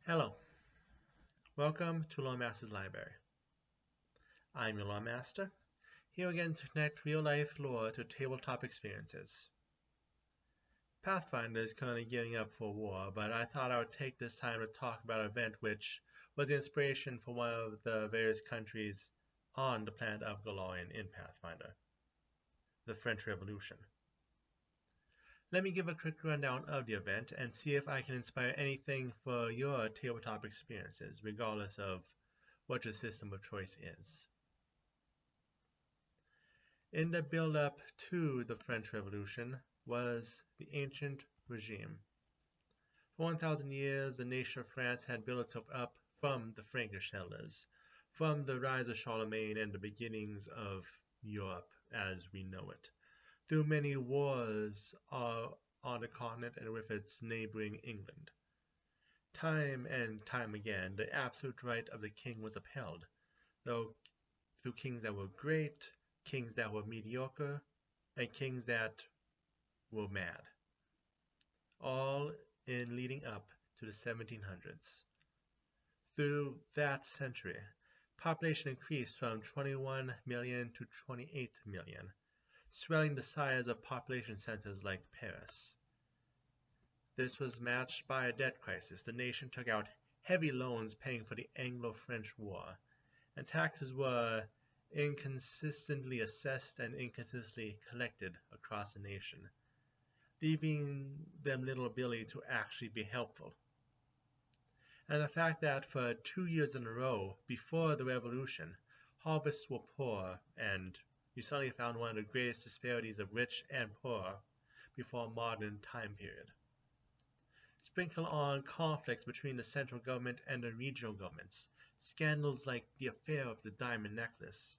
Hello, welcome to Loremaster's Library. I'm your Loremaster, here again to connect real-life lore to tabletop experiences. Pathfinder is currently gearing up for war, but I thought I would take this time to talk about an event which was the inspiration for one of the various countries on the planet of Galorian in Pathfinder, the French Revolution. Let me give a quick rundown of the event and see if I can inspire anything for your tabletop experiences, regardless of what your system of choice is. In the build-up to the French Revolution was the ancient regime. For 1,000 years, the nation of France had built itself up from the Frankish settlers, from the rise of Charlemagne and the beginnings of Europe as we know it, through many wars on the continent and with its neighboring England. Time and time again, the absolute right of the king was upheld, though through kings that were great, kings that were mediocre, and kings that were mad, all in leading up to the 1700s. Through that century, population increased from 21 million to 28 million, swelling the size of population centers like Paris. This was matched by a debt crisis. The nation took out heavy loans paying for the Anglo-French War, and taxes were inconsistently assessed and inconsistently collected across the nation, leaving them little ability to actually be helpful. And the fact that for 2 years in a row before the revolution, harvests were poor, and you suddenly found one of the greatest disparities of rich and poor before a modern time period. Sprinkle on conflicts between the central government and the regional governments, scandals like the affair of the diamond necklace,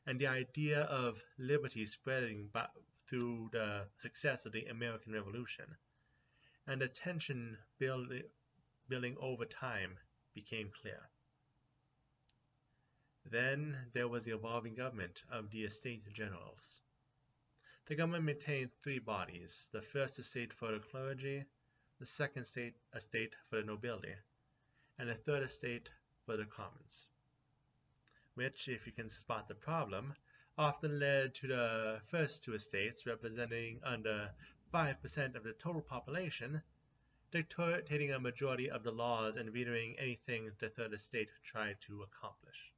and the idea of liberty spreading through the success of the American Revolution, and the tension building over time became clear. Then there was the evolving government of the Estates Generals. The government maintained three bodies: the first estate for the clergy, the second estate for the nobility, and the third estate for the commons, which, if you can spot the problem, often led to the first two estates representing under 5% of the total population, dictating a majority of the laws and vetoing anything the third estate tried to accomplish.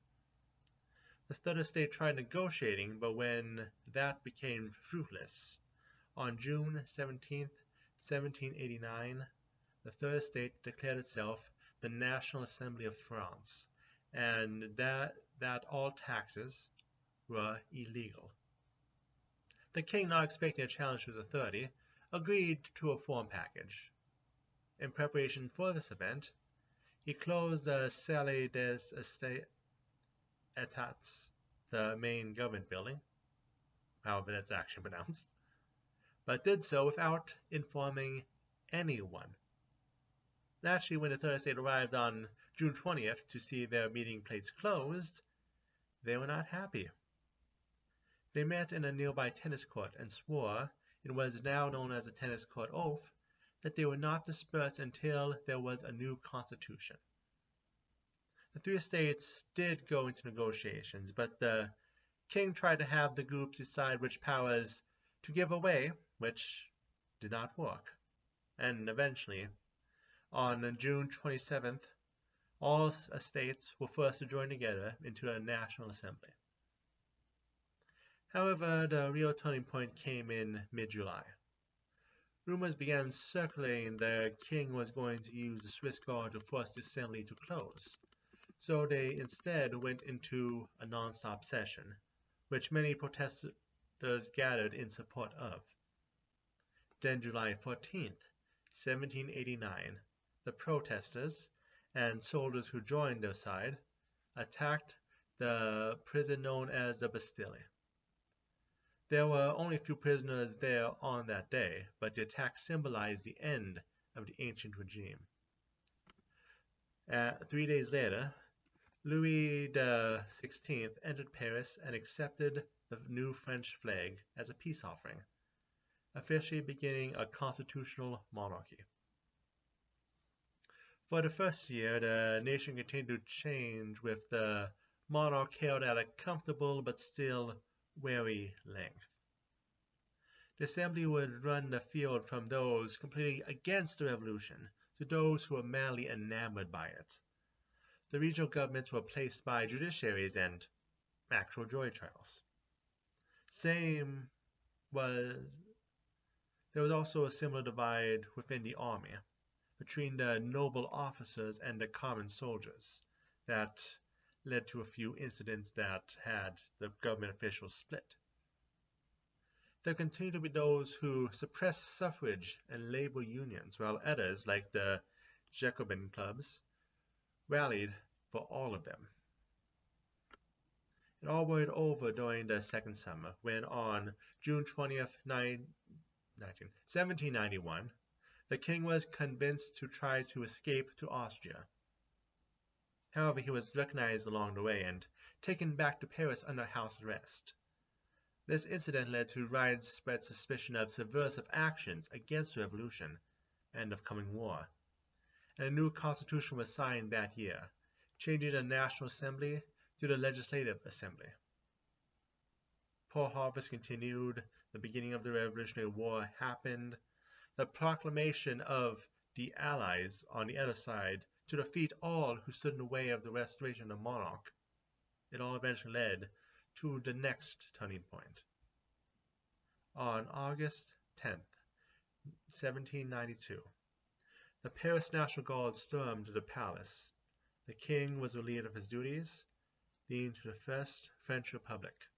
The third estate tried negotiating, but when that became fruitless, on June 17, 1789, the third estate declared itself the National Assembly of France, and that all taxes were illegal. The king, not expecting a challenge to his authority, agreed to a reform package. In preparation for this event, he closed the Salle des Etats, the main government building, however that's actually pronounced, but did so without informing anyone. Naturally, when the third estate arrived on June 20th to see their meeting place closed, they were not happy. They met in a nearby tennis court and swore, in what is now known as the tennis court oath, that they would not disperse until there was a new constitution. The three estates did go into negotiations, but the king tried to have the groups decide which powers to give away, which did not work. And eventually, on June 27th, all estates were forced to join together into a National Assembly. However, the real turning point came in mid-July. Rumors began circulating the king was going to use the Swiss Guard to force the assembly to close, so they instead went into a non-stop session, which many protesters gathered in support of. Then July 14th, 1789, the protesters and soldiers who joined their side attacked the prison known as the Bastille. There were only a few prisoners there on that day, but the attack symbolized the end of the ancient regime. 3 days later, Louis XVI entered Paris and accepted the new French flag as a peace offering, officially beginning a constitutional monarchy. For the first year, the nation continued to change, with the monarch held at a comfortable but still wary length. The assembly would run the field from those completely against the revolution to those who were madly enamored by it. The regional governments were placed by judiciaries and actual jury trials. Same was There was also a similar divide within the army, between the noble officers and the common soldiers, that led to a few incidents that had the government officials split. There continued to be those who suppressed suffrage and labor unions, while others, like the Jacobin clubs, rallied for all of them. It all boiled over during the second summer, when on June 20th, 1791, the king was convinced to try to escape to Austria. However, he was recognized along the way and taken back to Paris under house arrest. This incident led to widespread suspicion of subversive actions against the revolution and of coming war, and a new constitution was signed that year, changing the National Assembly to the Legislative Assembly. Poor harvest continued, the beginning of the Revolutionary War happened, the proclamation of the Allies on the other side to defeat all who stood in the way of the restoration of the monarch. It all eventually led to the next turning point. On August 10th, 1792, the Paris National Guard stormed the palace. The king was relieved of his duties, leading to the First French Republic.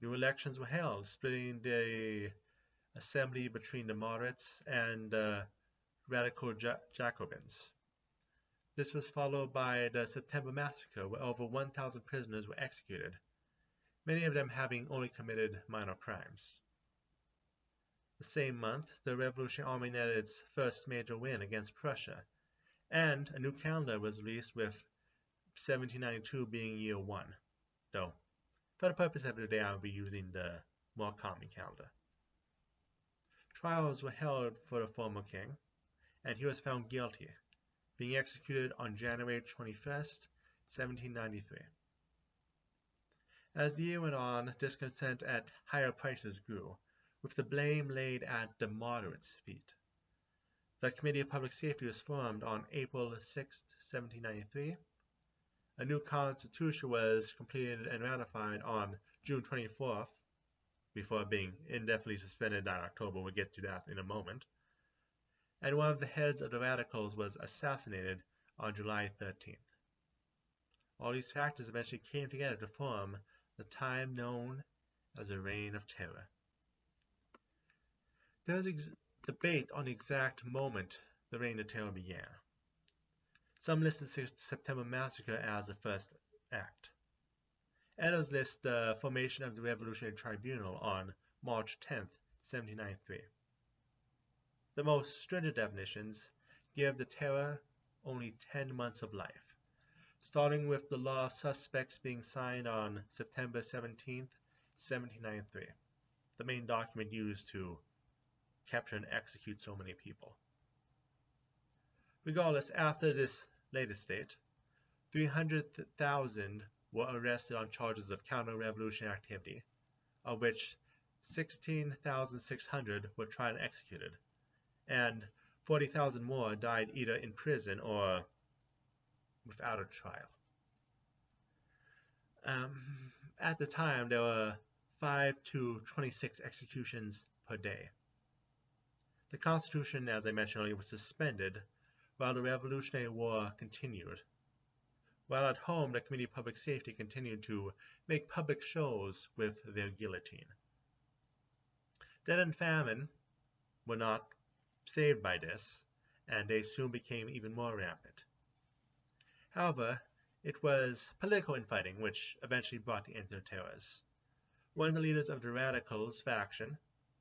New elections were held, splitting the assembly between the moderates and the radical Jacobins. This was followed by the September Massacre, where over 1,000 prisoners were executed, many of them having only committed minor crimes. The same month, the Revolutionary Army netted its first major win against Prussia, and a new calendar was released, with 1792 being year 1, though for the purpose of today I will be using the more common calendar. Trials were held for the former king, and he was found guilty, being executed on January 21st, 1793. As the year went on, discontent at higher prices grew, with the blame laid at the moderates' feet. The Committee of Public Safety was formed on April 6, 1793. A new constitution was completed and ratified on June 24th, before being indefinitely suspended in October. We'll get to that in a moment. And one of the heads of the radicals was assassinated on July 13th. All these factors eventually came together to form the time known as the Reign of Terror. There was debate on the exact moment the Reign of Terror began. Some listed the September Massacre as the first act. Others list the formation of the Revolutionary Tribunal on March 10, 1793. The most stringent definitions give the terror only 10 months of life, starting with the law of suspects being signed on September 17, 1793, the main document used to capture and execute so many people. Regardless, after this latest date, 300,000 were arrested on charges of counter-revolutionary activity, of which 16,600 were tried and executed, and 40,000 more died either in prison or without a trial. At the time, there were 5 to 26 executions per day. The Constitution, as I mentioned earlier, was suspended while the Revolutionary War continued. While at home, the Committee of Public Safety continued to make public shows with their guillotine. Death and famine were not saved by this, and they soon became even more rampant. However, it was political infighting which eventually brought the end to the terrors. One of the leaders of the Radicals faction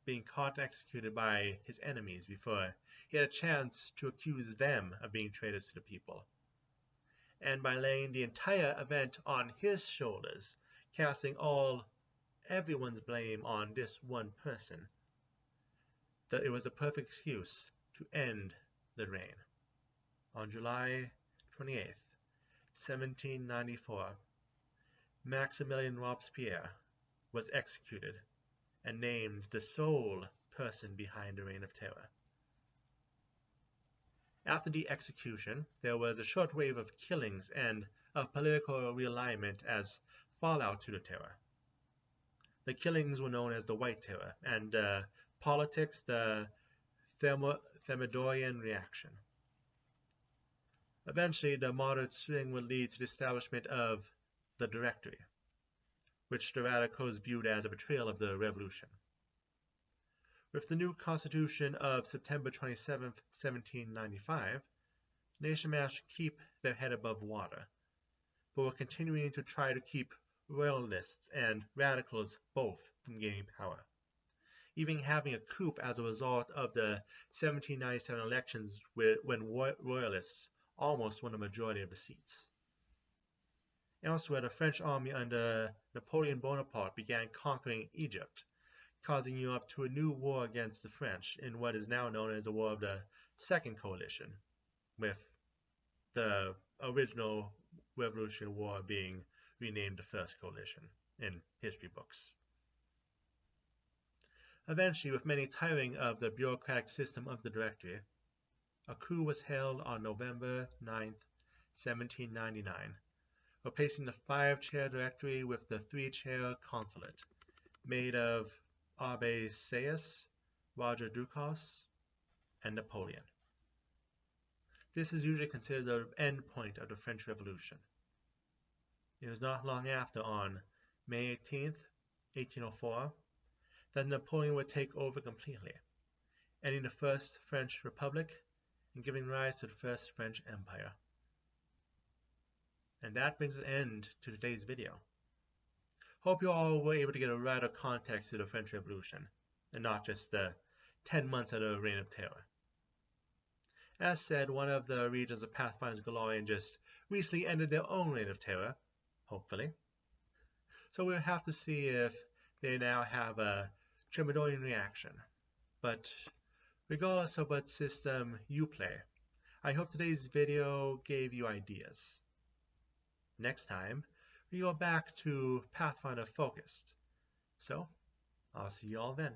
being caught and executed by his enemies before he had a chance to accuse them of being traitors to the people. And by laying the entire event on his shoulders, casting everyone's blame on this one person, that it was a perfect excuse to end the reign. On July 28th, 1794, Maximilien Robespierre was executed and named the sole person behind the Reign of Terror. After the execution, there was a short wave of killings and of political realignment as fallout to the Terror. The killings were known as the White Terror, and politics the Thermidorian reaction. Eventually, the moderate swing would lead to the establishment of the Directory, which the radicals viewed as a betrayal of the revolution. With the new Constitution of September 27, 1795, the nation managed to keep their head above water, but were continuing to try to keep royalists and radicals both from gaining power, even having a coup as a result of the 1797 elections when royalists almost won a majority of the seats. Elsewhere, the French army under Napoleon Bonaparte began conquering Egypt, causing Europe to a new war against the French in what is now known as the War of the Second Coalition, with the original Revolutionary War being renamed the First Coalition in history books. Eventually, with many tiring of the bureaucratic system of the Directory, a coup was held on November 9, 1799, replacing the 5-chair Directory with the 3-chair Consulate, made of Abbé Sieyès, Roger Ducos, and Napoleon. This is usually considered the end point of the French Revolution. It was not long after, on May 18, 1804, that Napoleon would take over completely, ending the First French Republic and giving rise to the First French Empire. And that brings an end to today's video. Hope you all were able to get a wider context to the French Revolution, and not just the 10 months of the Reign of Terror. As said, one of the regions of Pathfinder's Galorian just recently ended their own Reign of Terror, hopefully. So we'll have to see if they now have a Thermidorian reaction. But regardless of what system you play, I hope today's video gave you ideas. Next time, we go back to Pathfinder Focused. So, I'll see you all then.